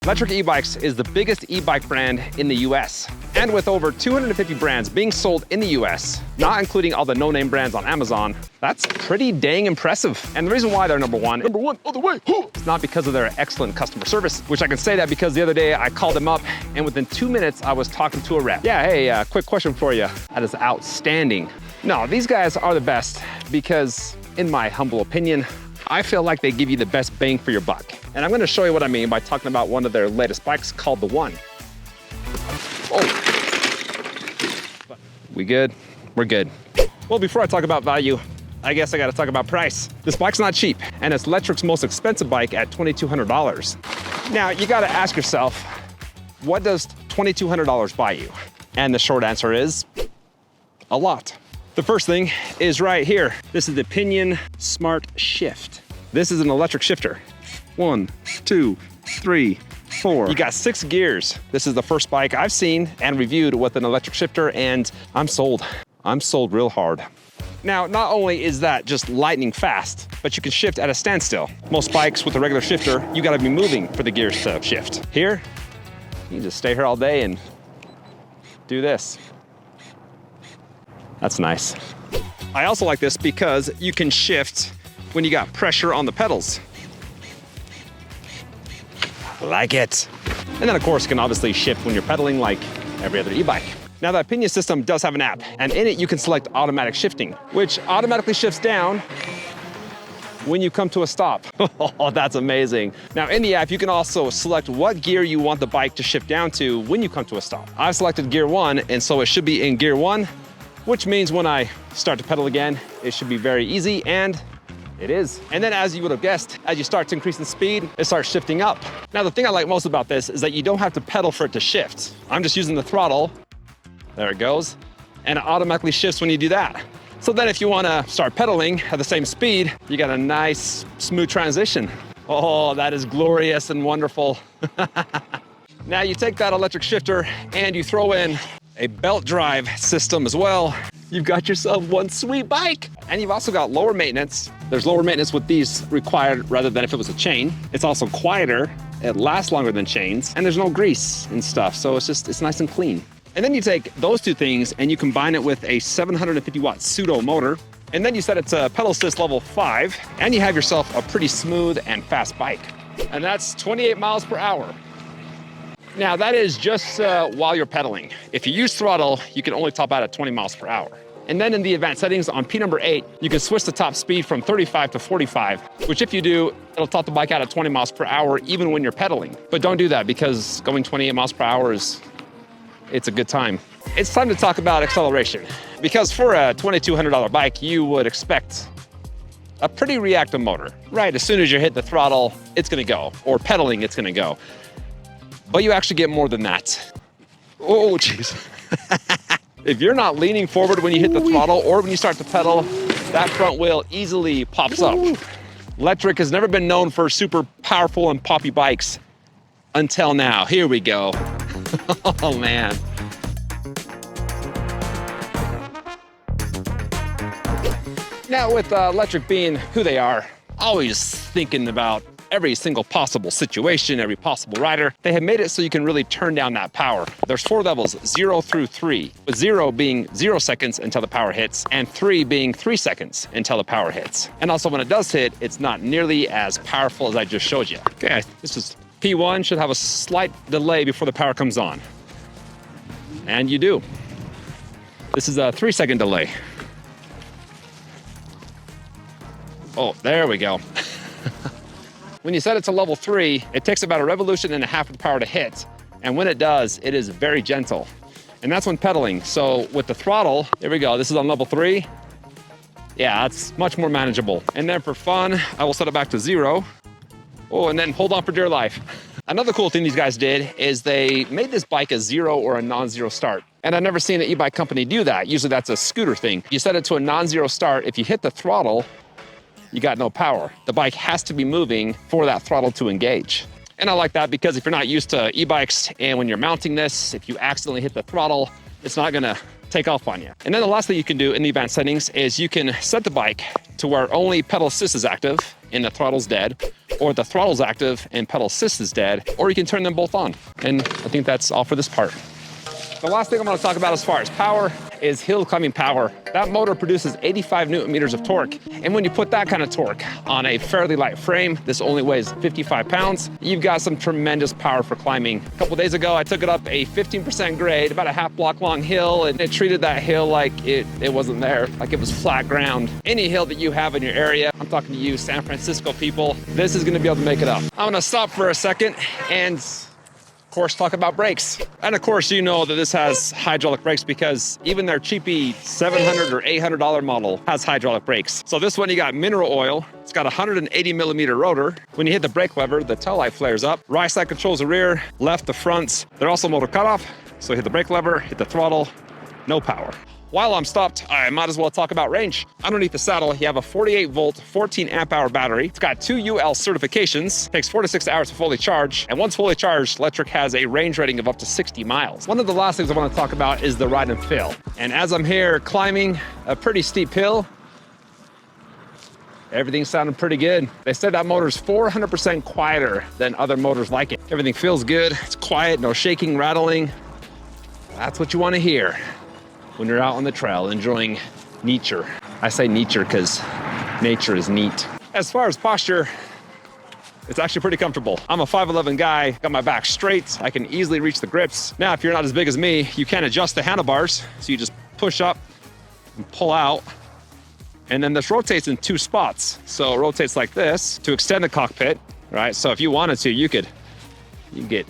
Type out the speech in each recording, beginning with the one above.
Lectric e-bikes is the biggest e-bike brand in the US. And with over 250 brands being sold in the US, not including all the no-name brands on Amazon, that's pretty dang impressive. And the reason why they're number one all the way, it's not because of their excellent customer service, which I can say that because the other day I called them up and within 2 minutes I was talking to a rep. Yeah, hey, quick question for you. That is outstanding. No, these guys are the best because, in my humble opinion, I feel like they give you the best bang for your buck. And I'm gonna show you what I mean by talking about one of their latest bikes called the One. Oh. We good? We're good. Well, before I talk about value, I guess I gotta talk about price. This bike's not cheap, and it's Lectric's most expensive bike at $2,200. Now, you gotta ask yourself, what does $2,200 buy you? And the short answer is, a lot. The first thing is right here. This is the Pinion Smart Shift. This is an electric shifter. 1, 2, 3, 4. You got 6 gears. This is the first bike I've seen and reviewed with an electric shifter, and I'm sold. I'm sold real hard. Now, not only is that just lightning fast, but you can shift at a standstill. Most bikes with a regular shifter, you gotta be moving for the gears to shift. Here, you can just stay here all day and do this. That's nice. I also like this because you can shift when you got pressure on the pedals. I like it. And then of course, you can obviously shift when you're pedaling like every other e-bike. Now that Pinion system does have an app, and in it you can select automatic shifting, which automatically shifts down when you come to a stop. Oh, that's amazing. Now in the app, you can also select what gear you want the bike to shift down to when you come to a stop. I've selected gear 1, and so it should be in gear 1, which means when I start to pedal again, it should be very easy, and it is. And then as you would have guessed, as you start to increase in speed, it starts shifting up. Now the thing I like most about this is that you don't have to pedal for it to shift. I'm just using the throttle, there it goes, and it automatically shifts when you do that. So then if you wanna start pedaling at the same speed, you got a nice smooth transition. Oh, that is glorious and wonderful. Now you take that electric shifter and you throw in a belt drive system as well. You've got yourself one sweet bike. And you've also got lower maintenance. There's lower maintenance with these required rather than if it was a chain. It's also quieter, it lasts longer than chains, and there's no grease and stuff, so it's nice and clean. And then you take those two things and you combine it with a 750 watt pseudo motor, and then you set it to pedal assist level 5, and you have yourself a pretty smooth and fast bike. And that's 28 miles per hour. Now that is just while you're pedaling. If you use throttle, you can only top out at 20 miles per hour. And then in the advanced settings on P number 8, you can switch the top speed from 35 to 45, which if you do, it'll top the bike out at 20 miles per hour even when you're pedaling. But don't do that because going 28 miles per hour it's a good time. It's time to talk about acceleration, because for a $2,200 bike, you would expect a pretty reactive motor, right? As soon as you hit the throttle, it's gonna go, or pedaling, it's gonna go. But you actually get more than that. Oh, jeez. If you're not leaning forward when you hit the throttle or when you start to pedal, that front wheel easily pops up. Lectric has never been known for super powerful and poppy bikes until now. Here we go. Oh, man. Now with Lectric being who they are, always thinking about every single possible situation, every possible rider, they have made it so you can really turn down that power. There's 4 levels, 0 through 3, with 0 being 0 seconds until the power hits, and 3 being 3 seconds until the power hits. And also when it does hit, it's not nearly as powerful as I just showed you. Okay, this is P1, should have a slight delay before the power comes on. And you do. This is a 3-second delay. Oh, there we go. When you set it to level 3, it takes about a revolution and a half of the power to hit. And when it does, it is very gentle. And that's when pedaling. So with the throttle, there we go. This is on level 3. Yeah, it's much more manageable. And then for fun, I will set it back to 0. Oh, and then hold on for dear life. Another cool thing these guys did is they made this bike a 0 or a non-zero start. And I've never seen an e-bike company do that. Usually that's a scooter thing. You set it to a non-zero start. If you hit the throttle, you got no power. The bike has to be moving for that throttle to engage. And I like that because if you're not used to e-bikes and when you're mounting this, if you accidentally hit the throttle, it's not gonna take off on you. And then the last thing you can do in the advanced settings is you can set the bike to where only pedal assist is active and the throttle's dead, or the throttle's active and pedal assist is dead, or you can turn them both on. And I think that's all for this part. The last thing I'm gonna talk about as far as power is hill climbing power. That motor produces 85 Newton meters of torque. And when you put that kind of torque on a fairly light frame, this only weighs 55 pounds, you've got some tremendous power for climbing. A couple days ago, I took it up a 15% grade, about a half block long hill, and it treated that hill like it wasn't there, like it was flat ground. Any hill that you have in your area, I'm talking to you San Francisco people, this is gonna be able to make it up. I'm gonna stop for a second and of course, talk about brakes. And of course, you know that this has hydraulic brakes because even their cheapy $700 or $800 model has hydraulic brakes. So this one, you got mineral oil. It's got a 180 millimeter rotor. When you hit the brake lever, the tail light flares up. Right side controls the rear, left the fronts. They're also motor cutoff. So hit the brake lever, hit the throttle, no power. While I'm stopped, I might as well talk about range. Underneath the saddle, you have a 48 volt, 14 amp hour battery. It's got 2 UL certifications, takes 4 to 6 hours to fully charge. And once fully charged, Lectric has a range rating of up to 60 miles. One of the last things I want to talk about is the ride and feel. And as I'm here climbing a pretty steep hill, everything's sounding pretty good. They said that motor's 400% quieter than other motors like it. Everything feels good. It's quiet, no shaking, rattling. That's what you want to hear when you're out on the trail enjoying nature. I say nature because nature is neat. As far as posture, it's actually pretty comfortable. I'm a 5'11" guy, got my back straight. I can easily reach the grips. Now, if you're not as big as me, you can adjust the handlebars. So you just push up and pull out. And then this rotates in 2 spots. So it rotates like this to extend the cockpit, right? So if you wanted to, you could get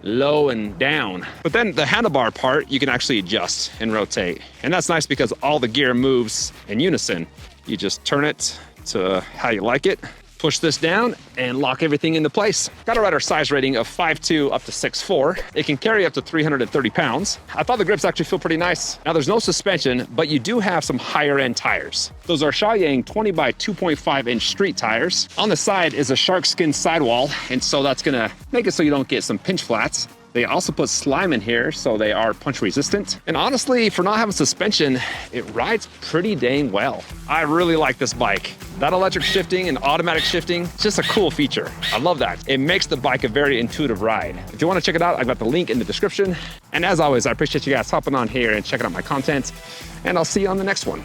low and down. But then the handlebar part, you can actually adjust and rotate. And that's nice because all the gear moves in unison. You just turn it to how you like it, push this down and lock everything into place. Got a rider size rating of 5'2" up to 6'4". It can carry up to 330 pounds. I thought the grips actually feel pretty nice. Now there's no suspension, but you do have some higher end tires. Those are Shaoyang 20 by 2.5 inch street tires. On the side is a shark skin sidewall, and so that's gonna make it so you don't get some pinch flats. They also put slime in here, so they are punch resistant. And honestly, for not having suspension, it rides pretty dang well. I really like this bike. That electric shifting and automatic shifting, it's just a cool feature. I love that. It makes the bike a very intuitive ride. If you wanna check it out, I've got the link in the description. And as always, I appreciate you guys hopping on here and checking out my content. And I'll see you on the next one.